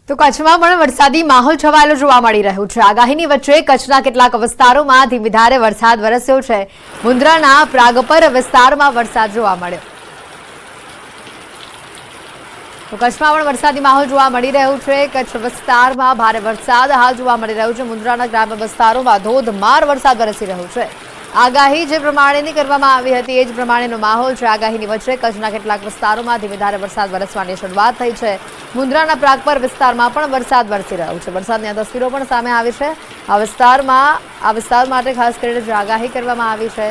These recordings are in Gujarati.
તો કચ્છમાં પણ વરસાદી માહોલ છવાયેલો જોવા મળી રહ્યો છે। આગાહીની વચ્ચે કચ્છના કેટલાક વિસ્તારોમાં ધીમીધારે વરસાદ વરસ્યો છે। મુન્દ્રાના પ્રાગપર વિસ્તારમાં વરસાદ જોવા મળ્યો। તો કચ્છમાં પણ વરસાદી માહોલ જોવા મળી રહ્યો છે। કચ્છ વિસ્તારમાં ભારે વરસાદ હાલ જોવા મળી રહ્યો છે। મુન્દ્રાના ગ્રામ્ય વિસ્તારોમાં ધોધમાર વરસાદ વરસી રહ્યો છે। આગાહી જે પ્રમાણેની કરવામાં આવી હતી એ જ પ્રમાણેનો માહોલ છે। આગાહીની વચ્ચે કચ્છના કેટલાક વિસ્તારોમાં ધીમીધારે વરસાદ વરસવાની શરૂઆત થઈ છે। મુન્દ્રાના પ્રાગપર વિસ્તારમાં પણ વરસાદ વરસી રહ્યો છે। વરસાદની તસવીરો પણ સામે આવી છે। આ વિસ્તાર માટે ખાસ કરીને જે આગાહી કરવામાં આવી છે,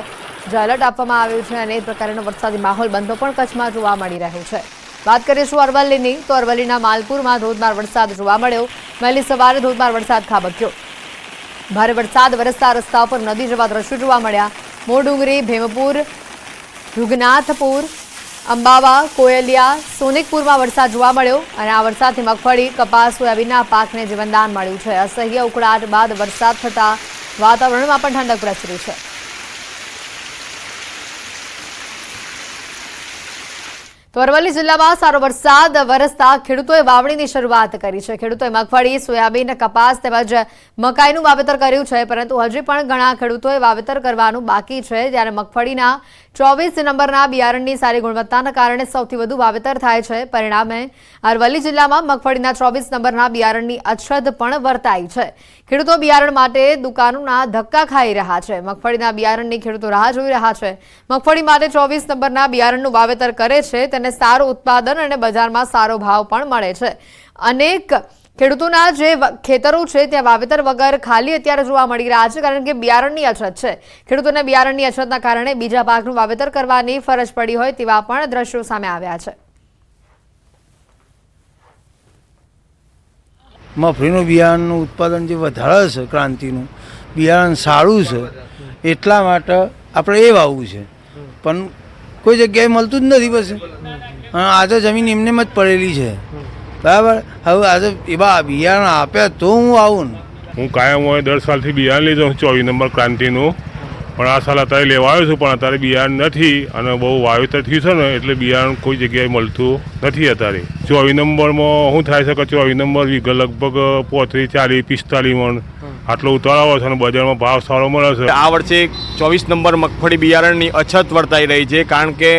જે એલર્ટ આપવામાં આવ્યું છે અને એ પ્રકારનો વરસાદી માહોલ બનતો પણ કચ્છમાં જોવા મળી રહ્યો છે। વાત કરીશું અરવલ્લીની, તો અરવલ્લીના માલપુરમાં ધોધમાર વરસાદ જોવા મળ્યો। વહેલી સવારે ધોધમાર વરસાદ ખાબક્યો। ભારે વરસાદ વરસતા રસ્તા પર નદી જેવા દ્રશ્યો જોવા મળ્યા। મોરડુંગરી, ભીમપુર, રૂગનાથપુર, અંબાવા, કોયલિયા, સોનિકપુરમાં વરસાદ જોવા મળ્યો અને આ વરસાદથી મગફળી, કપાસ, સોયાબીનના પાકને જીવનદાન મળ્યું છે। અસહ્ય ઉકળાટ બાદ વરસાદ થતા વાતાવરણમાં પણ ઠંડક પ્રસરી છે। તો અરવલ્લી જિલ્લામાં સારો વરસાદ વરસતા ખેડૂતોએ વાવણીની શરૂઆત કરી છે। ખેડૂતોએ મગફળી, સોયાબીન, કપાસ તેમજ મકાઈનું વાવેતર કર્યું છે, પરંતુ હજી પણ ઘણા ખેડૂતોએ વાવેતર કરવાનું બાકી છે। જ્યારે મગફળીના 24 નંબરના બિયારણની સારી ગુણવત્તાના કારણે સૌથી વધુ વાવેતર થાય છે। પરિણામે અરવલ્લી જિલ્લામાં મગફળીના 24 નંબરના બિયારણની અછત પણ વર્તાઈ છે। ખેડૂતો બિયારણ માટે દુકાનોના ધક્કા ખાઈ રહ્યા છે। મગફળીના બિયારણની ખેડૂતો રાહ જોઈ રહ્યા છે। મગફળી માટે 24 નંબરના બિયારણનું વાવેતર કરે છે તેને સારું ઉત્પાદન અને બજારમાં સારો ભાવ પણ મળે છે। અનેક ખેડૂતોના જે ખેતરો છે ત્યાં વાવેતર વગર ખાલી અત્યારે જોવા મળી રહ્યા છે, કારણ કે બિયારણની અછત છે। ખેડૂતોને બિયારણની અછતના કારણે બીજા પાકનું વાવેતર કરવાની ફરજ પડી હોય તેવા પણ દ્રશ્યો સામે આવ્યા છે। મગફળીનું બિયારણનું ઉત્પાદન જે વધારે છે, ક્રાંતિનું બિયારણ સારું છે, એટલા માટે આપણે એ વાવવું છે, પણ કોઈ જગ્યાએ મળતું જ નથી। પછી આજે જમીન એમને જ પડેલી છે, બરાબર। હવે આજે એવા બિયારણ આપ્યા તો હું આવું ને। હું કાયમ હોય 10 સાલથી બિયારણ લીધો 24 નંબર ક્રાંતિનું, પણ આ સાલ અત્યારે લેવા આવ્યો છું, પણ અત્યારે બિયારણ નથી અને બહુ વાવેતર થયું છે ને એટલે બિયારણ કોઈ જગ્યાએ મળતું નથી અત્યારે। 24 નંબરમાં શું થાય છે કે 24 નંબર વીઘે લગભગ 35, 40, 45 મણ આટલો ઉતાર આવે છે અને બજારમાં ભાવ સારો મળે છે। આ વર્ષે 24 નંબર મગફળી બિયારણની અછત વર્તાઈ રહી છે, કારણ કે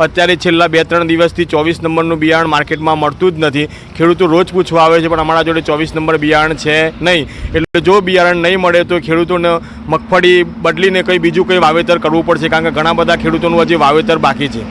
અત્યારે છેલ્લા 2-3 દિવસથી 24 નંબરનું બિયારણ માર્કેટમાં મળતું જ નથી। ખેડૂતો રોજ પૂછવા આવે છે, પણ અમારા જોડે 24 નંબર બિયારણ છે નહીં। એટલે જો બિયારણ નહીં મળે તો ખેડૂતોને મગફળી બદલીને કંઈ બીજું કંઈ વાવેતર કરવું પડશે, કારણ કે ઘણા બધા ખેડૂતોનું હજી વાવેતર બાકી છે।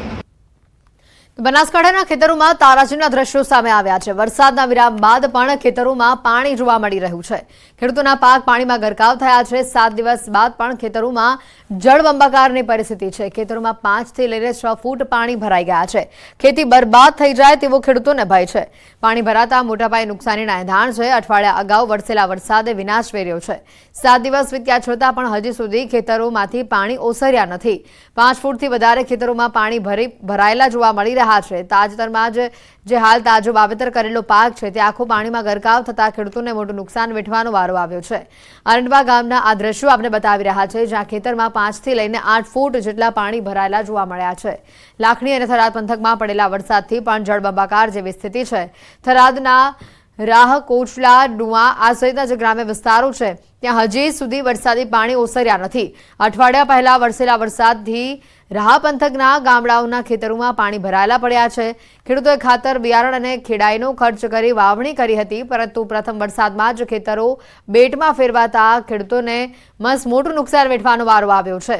બનાસકાંઠાના ખેતરોમાં તારાજીના દ્રશ્યો સામે આવ્યા છે। વરસાદના વિરામ બાદ પણ ખેતરોમાં પાણી જોવા મળી રહ્યું છે। ખેડૂતોના પાક પાણીમાં ગરકાવ થયા છે। 7 દિવસ બાદ પણ ખેતરોમાં જળબંબાકારની પરિસ્થિતિ છે। ખેતરોમાં 5 થી લઈને 6 ફૂટ પાણી ભરાઈ ગયા છે। ખેતી બરબાદ થઈ જાય તેવો ખેડૂતોને ભય છે। પાણી ભરાતા મોટા પાયે નુકસાનીના એંધાણ છે। અઠવાડિયા અગાઉ વરસેલા વરસાદે વિનાશ વેર્યો છે। 7 દિવસ વીત્યા છતાં પણ હજી સુધી ખેતરોમાંથી પાણી ઓસર્યા નથી। 5 ફૂટથી વધારે ખેતરોમાં પાણી ભરાયેલા જોવા મળી રહ્યા છે। તાજેતરમાં જ જે હાલ તાજો વાવેતર કરેલો પાક છે તે આખો પાણીમાં ગરકાવ થતા ખેડૂતોને મોટું નુકસાન વેઠવાનો વારો આવ્યો છે। અરંડવા ગામના આ દ્રશ્યો આપણે બતાવી રહ્યા છે, જ્યાં ખેતરમાં 5 થી લઈને 8 ફૂટ જેટલા પાણી ભરાયેલા જોવા મળ્યા છે। લાખણી અને થરાદ પંથકમાં પડેલા વરસાદથી પણ જળબંબાકાર જેવી સ્થિતિ છે। થરાદના રાહ, કોચલા, ડુઆ આ સહિતના જે ગ્રામ્ય વિસ્તારો છે ત્યાં હજી સુધી વરસાદી પાણી ઓસર્યા નથી। અઠવાડિયા પહેલા વરસેલા વરસાદથી રાહ પંથકના ગામડાઓના ખેતરોમાં પાણી ભરાયેલા પડ્યા છે। ખેડૂતોએ ખાતર, બિયારણ અને ખેડાઈનો ખર્ચ કરી વાવણી કરી હતી, પરંતુ પ્રથમ વરસાદમાં જ ખેતરો બેટમાં ફેરવાતા ખેડૂતોને મોટું નુકસાન વેઠવાનો વારો આવ્યો છે।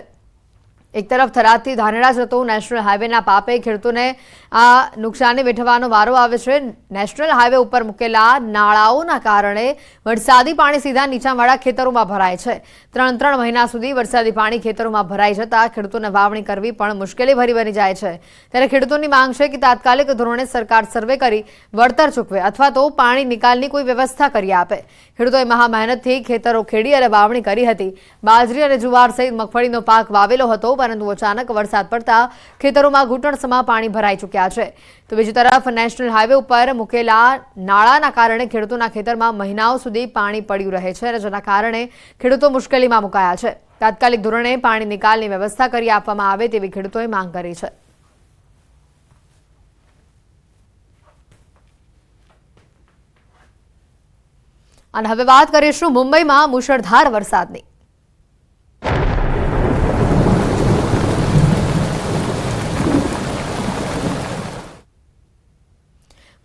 એક તરફ થરાદથી ધાનેરા જતો નેશનલ હાઈવેના પાપે ખેડૂતોને આ નુકસાની વેઠવાનો વારો આવે છે। નેશનલ હાઈવે ઉપર મૂકેલા નાળાઓના કારણે વરસાદી પાણી સીધા નીચાણવાળા ખેતરોમાં ભરાય છે। 3 મહિના સુધી વરસાદી પાણી ખેતરોમાં ભરાઈ જતા ખેડૂતોને વાવણી કરવી પણ મુશ્કેલીભરી બની જાય છે। ત્યારે ખેડૂતોની માંગ છે કે તાત્કાલિક ધોરણે સરકાર સર્વે કરી વળતર ચૂકવે અથવા તો પાણી નિકાલની કોઈ વ્યવસ્થા કરી આપે। ખેડૂતોએ મહા મહેનતથી ખેતરો ખેડી અને વાવણી કરી હતી। બાજરી અને જુવાર સહિત મગફળીનો પાક વાવેલો હતો, પરંતુ અચાનક વરસાદ પડતા ખેતરોમાં ઘૂંટણસમાં પાણી ભરાઈ ચૂક્યા છે। તો બીજી તરફ નેશનલ હાઈવે ઉપર મૂકેલા નાળાના કારણે ખેડૂતોના ખેતરમાં મહિનાઓ સુધી પાણી પડ્યું રહે છે, અને જેના કારણે ખેડૂતો મુશ્કેલીમાં મુકાયા છે। તાત્કાલિક ધોરણે પાણી નિકાલની વ્યવસ્થા કરી આપવામાં આવે તેવી ખેડૂતોએ માંગ કરી છે। અને હવે વાત કરીશું મુંબઈમાં મુશળધાર વરસાદની।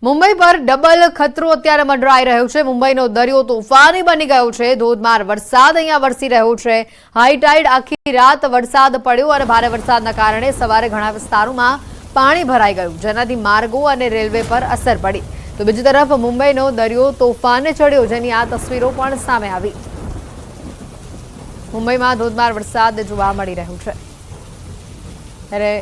મુંબઈ પર ડબલ ખતરો અત્યારે મંડરાઈ રહ્યો છે। મુંબઈનો દરિયો તોફાની બની ગયો છે। ધોધમાર વરસાદ અહીંયા વરસી રહ્યો છે। હાઈ ટાઈડ આખી રાત વરસાદ પડ્યો અને ભારે વરસાદના કારણે સવારે ઘણા વિસ્તારોમાં પાણી ભરાઈ ગયું, જેનાથી માર્ગો અને રેલવે પર અસર પડી। તો બીજી તરફ મુંબઈનો દરિયો તોફાને ચડ્યો, જેની આ તસવીરો પણ સામે આવી। મુંબઈમાં ધોધમાર વરસાદ જોવા મળી રહ્યો છે ત્યારે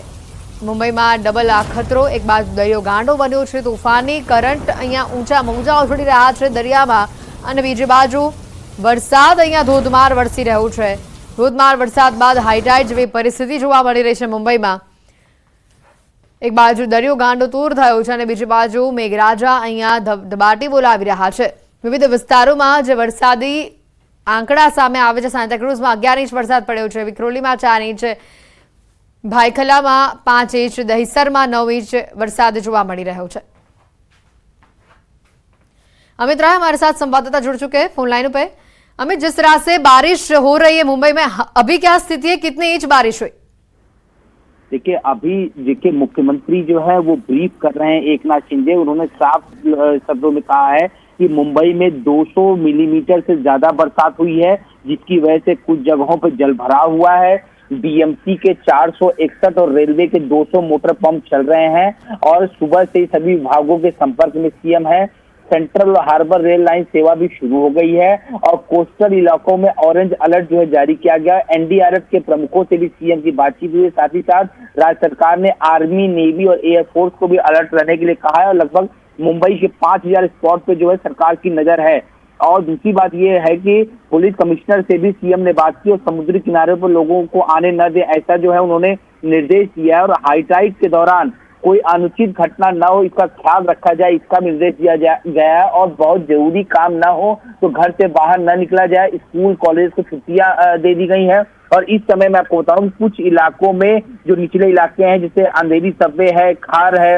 મુંબઈમાં ડબલ આ ખતરો। એક બાજુ દરિયો ગાંડો બન્યો છે, તોફાની કરંટ અહીંયા ઊંચા મોજા ઉછળી રહ્યા છે દરિયામાં, અને બીજી બાજુ વરસાદ અહીંયા ધોધમાર વરસી રહ્યો છે। ધોધમાર વરસાદ બાદ હાઈટાઈડ જેવી પરિસ્થિતિ જોવા મળી રહી છે મુંબઈમાં। એક બાજુ દરિયો ગાંડો તૂર થયો છે અને બીજી બાજુ મેઘરાજા અહીંયા ધબધબાટી બોલાવી રહ્યા છે। વિવિધ વિસ્તારોમાં જે વરસાદી આંકડા સામે આવે છે, સાંતાક્રુઝમાં 11 ઇંચ વરસાદ પડ્યો છે, વિક્રોલીમાં 4 ઇંચ, ભાઈખલામાં 5 इंच, दहिसરમાં 9 इंच वरसाद જોવા મળી રહ્યો છે। अमित राय हमारे साथ संवाददाता जुड़ चुके हैं फोन लाइन पे। अमित, जिस तरह से बारिश हो रही है मुंबई में, अभी क्या स्थिति है, कितनी इंच बारिश हुई? देखिए, अभी देखिए मुख्यमंत्री जो है वो ब्रीफ कर रहे हैं, एकनाथ शिंदे। उन्होंने साफ शब्दों में कहा है कि मुंबई में 200 मिलीमीटर से ज्यादा बरसात हुई है, जिसकी वजह से कुछ जगहों पर जल भराव हुआ है। बीएमसी के 461 और रेलवे के 200 मोटर पंप चल रहे हैं और सुबह से ही सभी विभागों के संपर्क में सीएम है। सेंट्रल हार्बर रेल लाइन सेवा भी शुरू हो गई है और कोस्टल इलाकों में ऑरेंज अलर्ट जो है जारी किया गया। एनडीआरएफ के प्रमुखों से भी सीएम की बातचीत हुई। साथ ही साथ राज्य सरकार ने आर्मी, नेवी और एयरफोर्स को भी अलर्ट रहने के लिए कहा है और लगभग मुंबई के 5000 स्पॉट पे जो है सरकार की नजर है। और दूसरी बात यह है कि पुलिस कमिश्नर से भी सीएम ने बात की और समुद्री किनारे पर लोगों को आने न दे, ऐसा जो है उन्होंने निर्देश दिया है। और हाई टाइड के दौरान कोई अनुचित घटना न हो, इसका ख्याल रखा जाए, इसका निर्देश दिया गया है। और बहुत जरूरी काम न हो तो घर से बाहर न निकला जाए। स्कूल कॉलेज को छुट्टियां दे दी गई हैं। और इस समय मैं आपको बताऊं, कुछ इलाकों में जो निचले इलाके हैं, जैसे अंधेरी सब्वे है, खार है,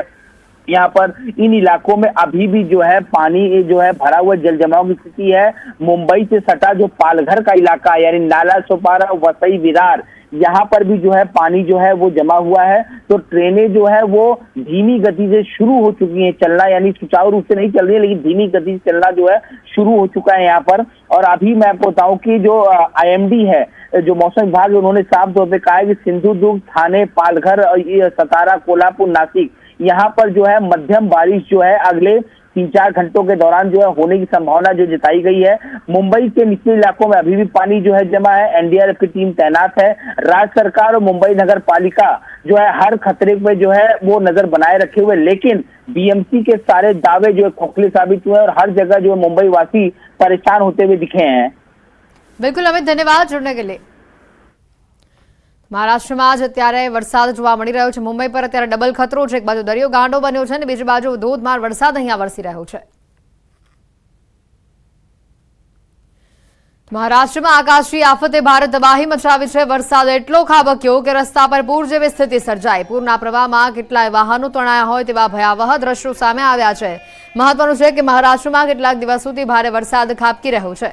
यहाँ पर इन इलाकों में अभी भी जो है पानी जो है भरा हुआ जल जमाव की स्थिति है। मुंबई से सटा जो पालघर का इलाका है, यानी नाला सोपारा, वसई, विरार, यहाँ पर भी जो है पानी जो है वो जमा हुआ है। तो ट्रेनें जो है वो धीमी गति से शुरू हो चुकी हैं चलना, यानी सुचारू रूप से नहीं चल रही है, लेकिन धीमी गति से चलना जो है शुरू हो चुका है यहाँ पर। और अभी मैं आपको बताऊं कि जो IMD है, जो मौसम विभाग है, उन्होंने साफ तौर पर कहा है कि सिंधुदुर्ग, थाने, पालघर, सतारा, कोल्हापुर, नासिक, यहाँ पर जो है मध्यम बारिश जो है अगले 3-4 घंटों के दौरान जो है होने की संभावना जो जताई गई है। मुंबई के निचले इलाकों में अभी भी पानी जो है जमा है। एनडीआरएफ की टीम तैनात है। राज्य सरकार और मुंबई नगर पालिका जो है हर खतरे पे जो है वो नजर बनाए रखे हुए, लेकिन बीएमसी के सारे दावे जो है खोखले साबित हुए और हर जगह जो है मुंबई वासी परेशान होते हुए दिखे हैं। बिल्कुल अमित, धन्यवाद जुड़ने के लिए। મહારાષ્ટ્રમાં જ અત્યારે વરસાદ જોવા મળી રહ્યો છે। મુંબઈ પર અત્યારે ડબલ ખતરો છે। એક બાજુ દરિયો ગાંડો બન્યો છે અને બીજી બાજુ ધોધમાર વરસાદ અહીંયા વરસી રહ્યો છે। મહારાષ્ટ્રમાં આકાશી આફતે ભારે તબાહી મચાવી છે। વરસાદ એટલો ખાબક્યો કે રસ્તા પર પૂર જેવી સ્થિતિ સર્જાઈ। પૂરના પ્રવાહમાં કેટલાય વાહનો તણાયા હોય તેવા ભયાવહ દ્રશ્યો સામે આવ્યા છે। મહત્વનું છે કે મહારાષ્ટ્રમાં કેટલાક દિવસોથી ભારે વરસાદ ખાબકી રહ્યો છે।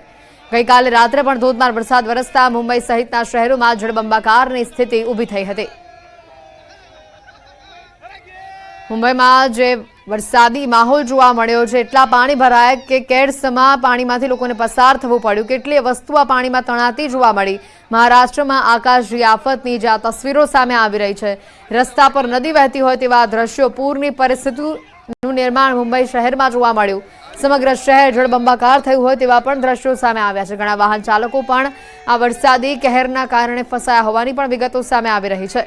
ગઈકાલે રાત્રે પણ ધોધમાર વરસાદ વરસતા મુંબઈ સહિતના શહેરોમાં જળબંબાકારની સ્થિતિ ઊભી થઈ હતી। મુંબઈમાં જે વરસાદી માહોલ જોવા મળ્યો છે, એટલા પાણી ભરાયા કે કેડ્સમાં પાણીમાંથી લોકોને પસાર થવું પડ્યું। કેટલીય વસ્તુઓ પાણીમાં તણાતી જોવા મળી। મહારાષ્ટ્રમાં આકાશી આફતની જે આ તસવીરો સામે આવી રહી છે, રસ્તા પર નદી વહેતી હોય તેવા દ્રશ્યો, પૂરની પરિસ્થિતિનું નિર્માણ મુંબઈ શહેરમાં જોવા મળ્યું। સમગ્ર શહેર જળબંબાકાર થયું હોય તેવા પણ દ્રશ્યો સામે આવ્યા છે। ઘણા વાહન ચાલકો પણ આ વરસાદી કહેરના કારણે ફસાયા હોવાની પણ વિગતો સામે આવી રહી છે।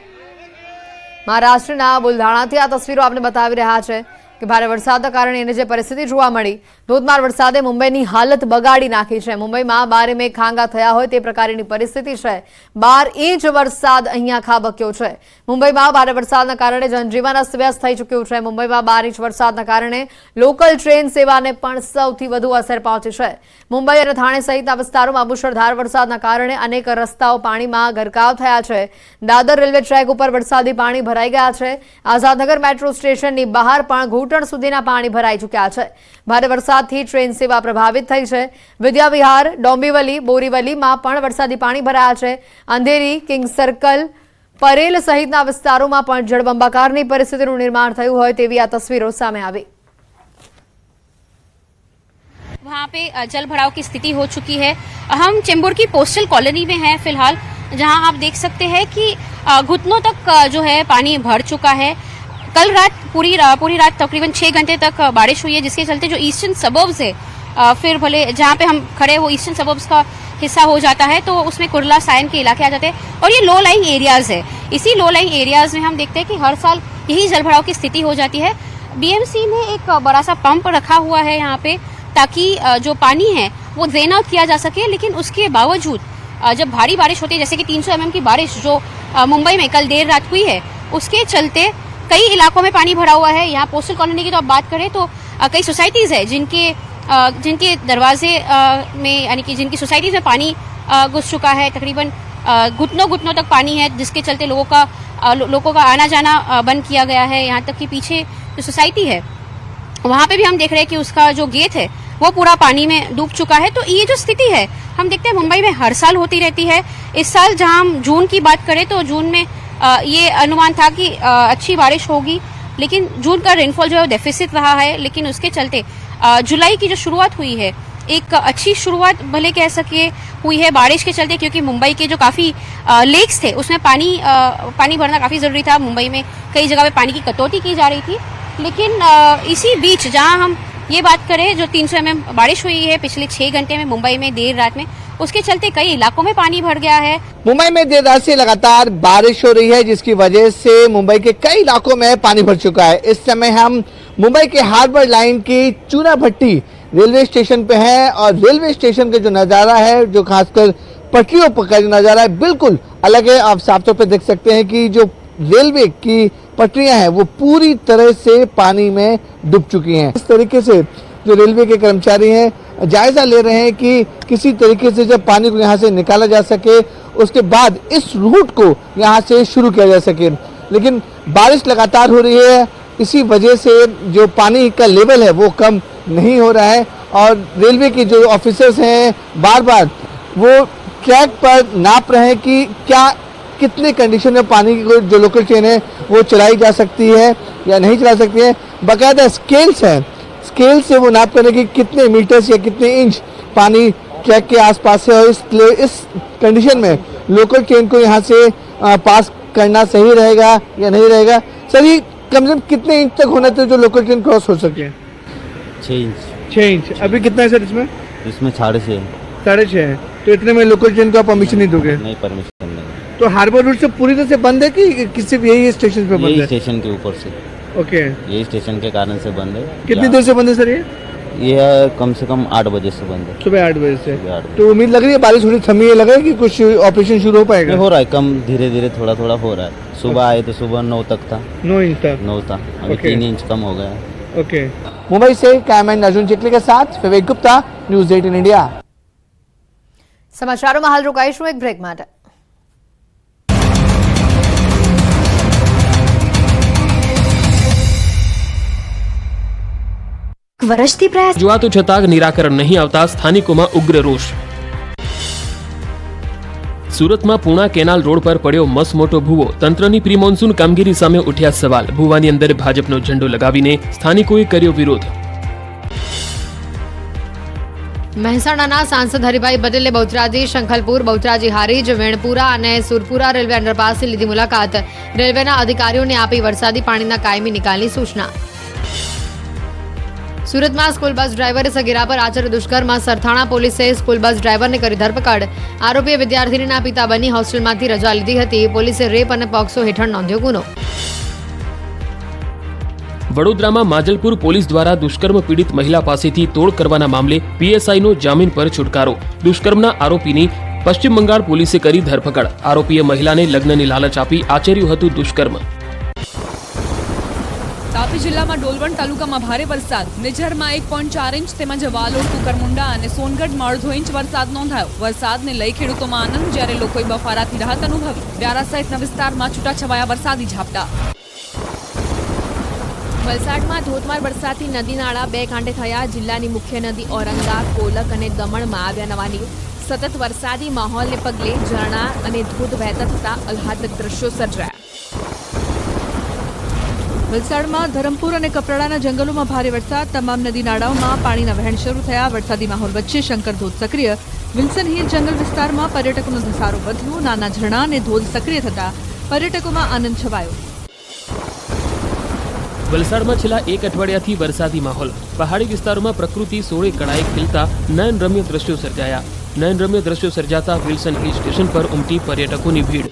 મહારાષ્ટ્રના બુલધાણાથી આ તસવીરો આપને બતાવી રહ્યા છે કે ભારે વરસાદના કારણે એને જે પરિસ્થિતિ જોવા મળી। ધોધમાર વરસાદે મુંબઈની હાલત બગાડી નાખી છે। મુંબઈમાં 12 મે ખાંગા થયા હોય તે પ્રકારની પરિસ્થિતિ છે। 12 ઇંચ વરસાદ અહીંયા ખાબક્યો છે। મુંબઈમાં ભારે વરસાદના કારણે જનજીવન અસ્તવ્યસ્ત થઈ ચૂક્યું છે। મુંબઈમાં 12 ઇંચ વરસાદના કારણે લોકલ ટ્રેન સેવાને પણ સૌથી વધુ અસર પહોંચી છે। મુંબઈ અને થાણે સહિતના વિસ્તારોમાં મુશળધાર વરસાદના કારણે અનેક રસ્તાઓ પાણીમાં ગરકાવ થયા છે। દાદર રેલવે ટ્રેક ઉપર વરસાદી પાણી ભરાઈ ગયા છે। આઝાદનગર મેટ્રો સ્ટેશનની બહાર પણ ઘૂંટણ સુધીના પાણી ભરાઈ ચૂક્યા છે। ભારે વરસાદથી ટ્રેન સેવા પ્રભાવિત થઈ છે। વિદ્યાવિહાર, ડોંબીવલી, બોરીવલીમાં પણ વરસાદી પાણી ભરાયા છે। અંધેરી, કિંગ સર્કલ, પરેલ સહિતના વિસ્તારોમાં પણ જળબંબાકારની પરિસ્થિતિનું નિર્માણ થયું હોય તેવી આ તસવીરો સામે આવી। वहाँ पे जल भराव की स्थिति हो चुकी है। हम चेंबूर की पोस्टल कॉलोनी में हैं फिलहाल, जहाँ आप देख सकते हैं कि घुटनों तक जो है पानी भर चुका है। कल रात पूरी रात तकरीबन 6 घंटे तक बारिश हुई है, जिसके चलते जो ईस्टर्न सबर्ब्स है, फिर भले जहाँ पे हम खड़े वो ईस्टर्न सबर्ब्स का हिस्सा हो जाता है, तो उसमें कुर्ला सायन के इलाके आ जाते हैं और ये लो लाइंग एरियाज है। इसी लो लाइंग एरियाज में हम देखते हैं कि हर साल यही जल भराव की स्थिति हो जाती है। बीएमसी ने एक बड़ा सा पंप रखा हुआ है यहाँ पे, ताकि जो पानी है वो ड्रेन आउट किया जा सके, लेकिन उसके बावजूद जब भारी बारिश होती है, जैसे कि 300 mm की बारिश जो मुंबई में कल देर रात हुई है, उसके चलते कई इलाकों में पानी भरा हुआ है। यहाँ पोस्टल कॉलोनी की तो आप बात करें तो कई सोसाइटीज़ है जिनके दरवाजे में, यानी कि जिनकी सोसाइटीज़ में पानी घुस चुका है। तकरीबन घुटनों तक पानी है, जिसके चलते लोगों का आना जाना बंद किया गया है। यहाँ तक कि पीछे जो सोसाइटी है वहाँ पे भी हम देख रहे हैं कि उसका जो गेट है वो पूरा पानी में डूब चुका है। तो ये जो स्थिति है हम देखते हैं मुंबई में हर साल होती रहती है। इस साल जहाँ हम जून की बात करें तो जून में ये अनुमान था कि अच्छी बारिश होगी, लेकिन जून का रेनफॉल जो है वो डेफिसिट रहा है। लेकिन उसके चलते जुलाई की जो शुरुआत हुई है, एक अच्छी शुरुआत भले कह सके हुई है बारिश के चलते, क्योंकि मुंबई के जो काफ़ी लेक्स थे उसमें पानी भरना काफ़ी ज़रूरी था। मुंबई में कई जगह पे पानी की कटौती की जा रही थी। लेकिन इसी बीच जहां हम ये बात करें, जो 300 mm बारिश हुई है पिछले 6 घंटे में मुंबई में देर रात में, उसके चलते कई इलाकों में पानी भर गया है। मुंबई में देर रात से लगातार बारिश हो रही है, जिसकी वजह से मुंबई के कई इलाकों में पानी भर चुका है। इस समय हम मुंबई के हार्बर लाइन की चूना भट्टी रेलवे स्टेशन पे हैं और रेलवे स्टेशन का जो नज़ारा है, जो खासकर पटरियों पर का जो नज़ारा है, बिल्कुल अलग है। आप साफ तौर पर देख सकते हैं कि जो रेलवे की पटरियां हैं वो पूरी तरह से पानी में डूब चुकी हैं। इस तरीके से जो रेलवे के कर्मचारी हैं जायजा ले रहे हैं कि किसी तरीके से जब पानी को यहाँ से निकाला जा सके, उसके बाद इस रूट को यहाँ से शुरू किया जा सके। लेकिन बारिश लगातार हो रही है, इसी वजह से जो पानी का लेवल है वो कम नहीं हो रहा है और रेलवे के जो ऑफिसर्स हैं बार बार वो ट्रैक पर नाप रहे हैं कि क्या कितने कंडीशन में पानी की जो लोकल ट्रेन है वो चलाई जा सकती है या नहीं चला सकती है। बाकायदा स्केल्स हैं, स्केल से वो नाप करें कि कितने मीटर्स या कितने इंच पानी ट्रैक के आसपास है और इस कंडीशन में लोकल ट्रेन को यहाँ से पास करना सही रहेगा या नहीं रहेगा। सर, ये कम से कम कितने इंच तक होना चाहिए जो लोकल ट्रेन क्रॉस हो सके? 6 इंच। अभी कितना है सर इसमें? इसमें 6.5 है। तो इतने में लोकल ट्रेन को आप परमिशन नहीं दोगे? नहीं, परमिशन नहीं। तो हार्बर रूट से पूरी तरह से बंद है कि किसी यही स्टेशन पे बंद यही है? स्टेशन के ऊपर से। ओके। यही स्टेशन के कारण से बंद है। कितनी देर से बंद है सर ये कम से कम 8 बजे से बंद है। सुबह 8 बजे से। सुबह 8 बजे। तो उम्मीद लग रही है बारिश थोड़ी थमी है, लग रहा है कि कुछ ऑपरेशन शुरू हो पाएगा? हो रहा है, कम धीरे धीरे थोड़ा हो रहा है। सुबह आए तो सुबह 9 तक था। 9 इंच था। 9 था, अभी 3 इंच कम हो गया है। ओके। मुंबई से कैमरामैन अर्जुन चिखली के साथ विवेक गुप्ता, न्यूज़ 18 इंडिया। समाचारों में हाल रोकाईશું एक બ્રેક માટે। વર્ષથી પ્રયાસ રજૂઆતો છતાં નિરાકરણ નહીં આવતા સ્થાનિકોમાં ઉગ્ર રોષ। સુરતમાં પૂણા કેનાલ રોડ પર પડ્યો મસમોટો ભૂવો, તંત્રની પ્રી મોન્સૂન કામગીરી સામે ઉઠ્યા સવાલ। ભૂવાની અંદર ભાજપનો ઝંડો લગાવીને સ્થાનિકોએ કર્યો વિરોધ। મહેસાણાના સાંસદ હરિભાઈ પટેલે બહુચરાજી, શંખલપુર, બહુચરાજી હારીજ, વેણપુરા અને સુરપુરા રેલવે અંડરપાસની લીધી મુલાકાત। રેલવેના અધિકારીઓને આપી વરસાદી પાણીના કાયમી નિકાલની સૂચના। સુરતમાં સ્કૂલ બસ ડ્રાઈવરે સગીરા પર આચર્યું દુષ્કર્મ, સરથાણા પોલીસે સ્કૂલ બસ ડ્રાઈવરને કરી ધરપકડ। આરોપીએ વિદ્યાર્થીનીના પિતા બની હોસ્ટેલમાંથી રજા લીધી હતી। પોલીસે રેપ અને પોક્સો હેઠળ નોંધ્યો ગુનો। વડોદરામાં માજલપુર પોલીસ દ્વારા દુષ્કર્મ પીડિત મહિલા પાસેથી તોડ કરવાના મામલે પીએસઆઈનો જામીન પર છુટકારો। દુષ્કર્મના આરોપીની પશ્ચિમ બંગાળ પોલીસે કરી ધરપકડ। આરોપીએ મહિલાને લગ્નની લાલચ આપી આચર્યું હતું દુષ્કર્મ। તાપી જિલ્લામાં ડોલવણ તાલુકામાં ભારે વરસાદ, નિઝરમાં 1.4 ઇંચ તેમજ વાલોડ, કુકરમુંડા અને સોનગઢમાં અડધો ઇંચ વરસાદ નોંધાયો। વરસાદને લઈ ખેડૂતોમાં આનંદ, જ્યારે લોકોએ બફારાથી રાહત અનુભવી। વ્યારા સહિતના વિસ્તારમાં છૂટાછવાયા વરસાદી ઝાપટા। વલસાડમાં ધોધમાર વરસાદથી નદી નાળા બે કાંઠે થયા. જિલ્લાની મુખ્ય નદી ઔરંગા, કોલક અને દમણમાં આવ્યા નવા નીર. સતત વરસાદી માહોલને પગલે ઝરણા અને ધોધ વહેતા થતા આહલાદક દ્રશ્યો સર્જાયા. વલસાડમાં ધરમપુર અને કપરાડાના જંગલોમાં ભારે વરસાદ. તમામ નદી નાળાઓમાં પાણીના વહેણ શરૂ થયા. વરસાદી માહોલ વચ્ચે શંકર ધોધ સક્રિય. વિલ્સન હિલ જંગલ વિસ્તારમાં પર્યટકોનો ધસારો વધ્યો. નાના ઝરણા અને ધોધ સક્રિય થતા પર્યટકોમાં આનંદ છવાયો. વલસાડમાં છેલ્લા એક અઠવાડિયાથી વરસાદી માહોલ. પહાડી વિસ્તારોમાં પ્રકૃતિ સોળે કળાએ ખીલતા નયનરમ્ય દ્રશ્યો સર્જાયા. નયનરમ્ય દ્રશ્યો સર્જાતા વિલ્સન હિલ સ્ટેશન પર ઉમટી પર્યટકોની ભીડ.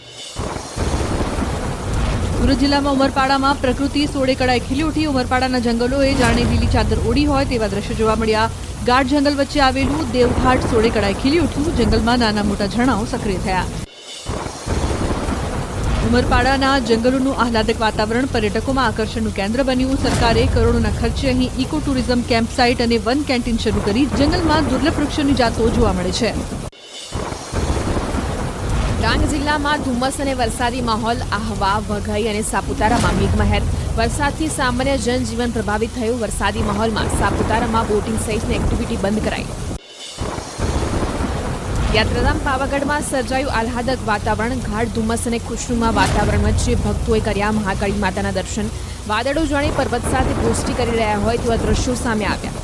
સુરત જિલ્લામાં ઉમરપાડામાં પ્રકૃતિ સોળે કળાએ ખીલી ઉઠી. ઉમરપાડાના જંગલોએ જાણે લીલી ચાદર ઓઢી હોય તેવા દ્રશ્યો જોવા મળ્યા. ગાઢ જંગલ વચ્ચે આવેલું દેવઘાટ સોળે કળાએ ખીલી ઉઠ્યું. જંગલમાં નાના મોટા ઝરણાઓ સક્રિય થયા. ઉમરપાડાના જંગલોનું આહલાદક વાતાવરણ પર્યટકોમાં આકર્ષણનું કેન્દ્ર બન્યું. સરકારે કરોડોના ખર્ચે અહીં ઇકો ટુરિઝમ કેમ્પ સાઇટ અને વન કેન્ટીન શરૂ કરી. જંગલમાં દુર્લભ વૃક્ષોની જાતો જોવા મળે છે. ડાંગ જિલ્લામાં ધુમ્મસ અને વરસાદી માહોલ. આહવા, વઘઈ અને સાપુતારામાં મેઘમહેર. વરસાદથી સામાન્ય જનજીવન પ્રભાવિત થયું. વરસાદી માહોલમાં સાપુતારામાં બોટિંગ સહિતની એક્ટિવિટી બંધ કરાઈ. યાત્રાધામ પાવાગઢમાં સર્જાયું આહલાદક વાતાવરણ. ગાઢ ધુમ્મસ અને ખુશનુમા વાતાવરણ વચ્ચે ભક્તોએ કર્યા મહાકાળી માતાના દર્શન. વાદળો જાણે પર્વત સાથે ગોષ્ઠી કરી રહ્યા હોય તેવા દ્રશ્યો સામે આવ્યા.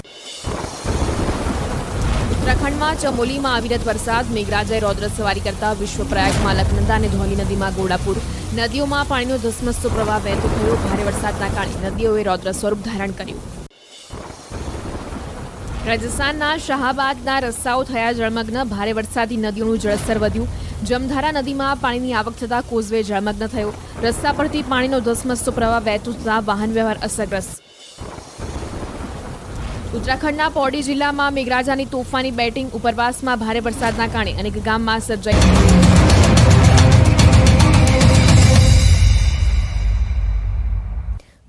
ઉત્તરાખંડમાં ચમોલીમાં અવિરત વરસાદ. મેઘરાજાએ રૌદ્ર સવારી કરતા વિશ્વપ્રયાગમાં અલકનંદા અને ધૌલી નદીમાં ઘોડાપુર. નદીઓમાં પાણીનો ધસમસતો પ્રવાહ વહેતો થયો. ભારે વરસાદના કારણે નદીઓએ રૌદ્ર સ્વરૂપ ધારણ કર્યું. રાજસ્થાનના શાહાબાદના રસ્તાઓ થયા જળમગ્ન. ભારે વરસાદથી નદીઓનું જળસ્તર વધ્યું. જમધારા નદીમાં પાણીની આવક થતાં કોઝવે જળમગ્ન થયો. રસ્તા પરથી પાણીનો ધસમસતો પ્રવાહ વહેતો થતાં વાહન વ્યવહાર અસરગ્રસ્ત. ઉત્તરાખંડના પૌડી જિલ્લામાં મેઘરાજાની તોફાની બેટિંગ. ઉપરવાસમાં ભારે વરસાદના કારણે અનેક ગામમાં સર્જાઈ.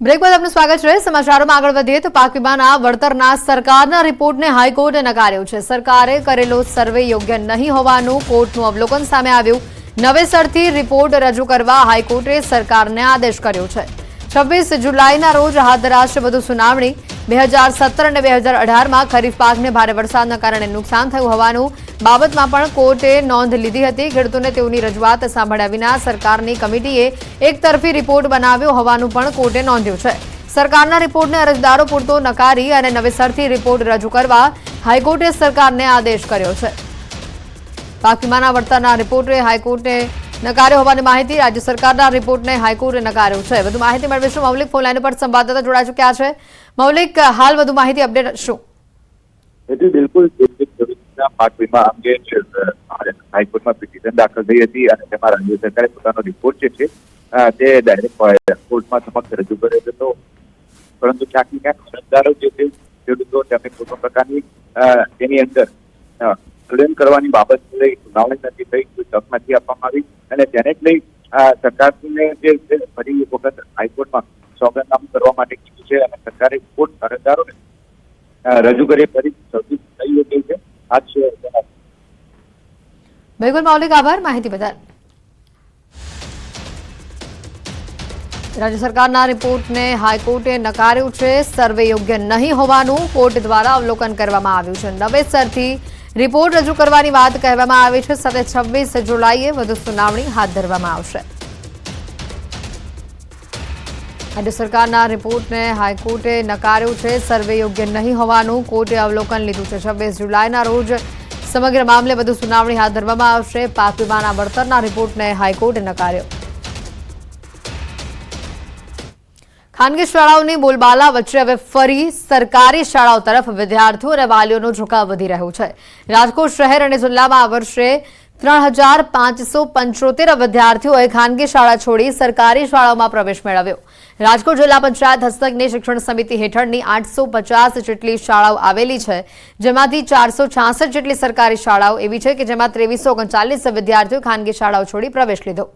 બ્રેક બાદ આપનું સ્વાગત છે. સમાચારોમાં આગળ વધીએ તો પાક વીમાના વળતરના સરકારના રિપોર્ટને હાઈકોર્ટે નકાર્યો છે. સરકારે કરેલો સર્વે યોગ્ય નહીં હોવાનું કોર્ટનું અવલોકન સામે આવ્યું. નવેસરથી રિપોર્ટ રજૂ કરવા હાઈકોર્ટે સરકારને આદેશ કર્યો છે. 26 જુલાઈના રોજ હાથ ધરાશે વધુ સુનાવણી. 2017 અને 2018માં ખરીફ પાકને ભારે વરસાદના કારણે નુકસાન થયું હોવાનું બાબતમાં પણ કોર્ટે નોંધ લીધી હતી. ખેડૂતોને તેઓની રજૂઆત સાંભળ્યા વિના સરકારની કમિટીએ એકતરફી રિપોર્ટ બનાવ્યો હોવાનું પણ કોર્ટે નોંધ્યું છે. સરકારના રિપોર્ટને અરજદારો પૂરતો નકારી અને નવેસરથી રિપોર્ટ રજૂ કરવા હાઈકોર્ટે સરકારને આદેશ કર્યો છે. પાક વીમાના વળતરના રિપોર્ટે હાઈકોર્ટે નકાર્યો હોવાની માહિતી. રાજ્ય સરકારના રિપોર્ટને હાઈકોર્ટે નકાર્યો છે. વધુ માહિતી મેળવીશું. મૌલિક ફોન લાઈન પર સંવાદદાતા જોડાઈ ચૂક્યા છે. મૌલિક, હાલ વધુ માહિતી અપડેટ શું? બિલકુલ પાક વીમા અંગે હાઈકોર્ટમાં પિટિશન દાખલ થઈ હતી અને તેમાં રાજ્ય સરકારે પોતાનો રિપોર્ટ જે છે તે ડાયરેક્ટ કોર્ટમાં સમક્ષ રજૂ કર્યો હતો. પરંતુ ક્યાંક ને ક્યાંક અરજદારો જે છે ખેડૂતો તેમને કોઈ પણ પ્રકારની તેની અંદર ક્લેમ કરવાની બાબત લઈ સુનાવણી નથી થઈ, કોઈ તક નથી આપવામાં આવી અને તેને જ લઈ સરકારને જે ફરી એક વખત હાઈકોર્ટમાં સોગંદનામું કરવા માટે કીધું છે અને સરકારે રિપોર્ટ અરજદારોને રજૂ કરી ફરી સૌથી થઈ ગઈ છે. આજ છે. બિલકુલ મૌલિક, આભાર માહિતી બદલ. રાજ્ય સરકારના રિપોર્ટને હાઈકોર્ટે નકાર્યું છે. સર્વે યોગ્ય નહીં હોવાનું કોર્ટ દ્વારા અવલોકન કરવામાં આવ્યું છે. નવેસરથી રિપોર્ટ રજૂ કરવાની વાત કહેવામાં આવી છે. સાથે 26 જુલાઈએ વધુ સુનાવણી હાથ ધરવામાં આવશે. રાજ્ય સરકારના રિપોર્ટને હાઈકોર્ટે નકાર્યું છે. સર્વે યોગ્ય નહીં હોવાનું કોર્ટે અવલોકન લીધું છે. 26 જુલાઈના રોજ સમગ્ર મામલે વધુ સુનાવણી હાથ ધરવામાં આવશે. પાક વીમાના વળતરના રિપોર્ટને હાઈકોર્ટે નકાર્યો. ખાનગી શાળાઓની બોલબાલા વચ્ચે હવે ફરી સરકારી શાળાઓ તરફ વિદ્યાર્થીઓ અને વાલીઓનો ઝુકાવ વધી રહ્યો છે. રાજકોટ શહેર અને જિલ્લામાં આ વર્ષે 3575 વિદ્યાર્થીઓએ ખાનગી શાળા છોડી સરકારી શાળાઓમાં પ્રવેશ મેળવ્યો. રાજકોટ જિલ્લા પંચાયત હસ્તકની શિક્ષણ સમિતિ હેઠળની 850 જેટલી શાળાઓ આવેલી છે, જેમાંથી 466 જેટલી સરકારી શાળાઓ એવી છે કે જેમાં 2339 વિદ્યાર્થીઓ ખાનગી શાળાઓ છોડી પ્રવેશ લીધો.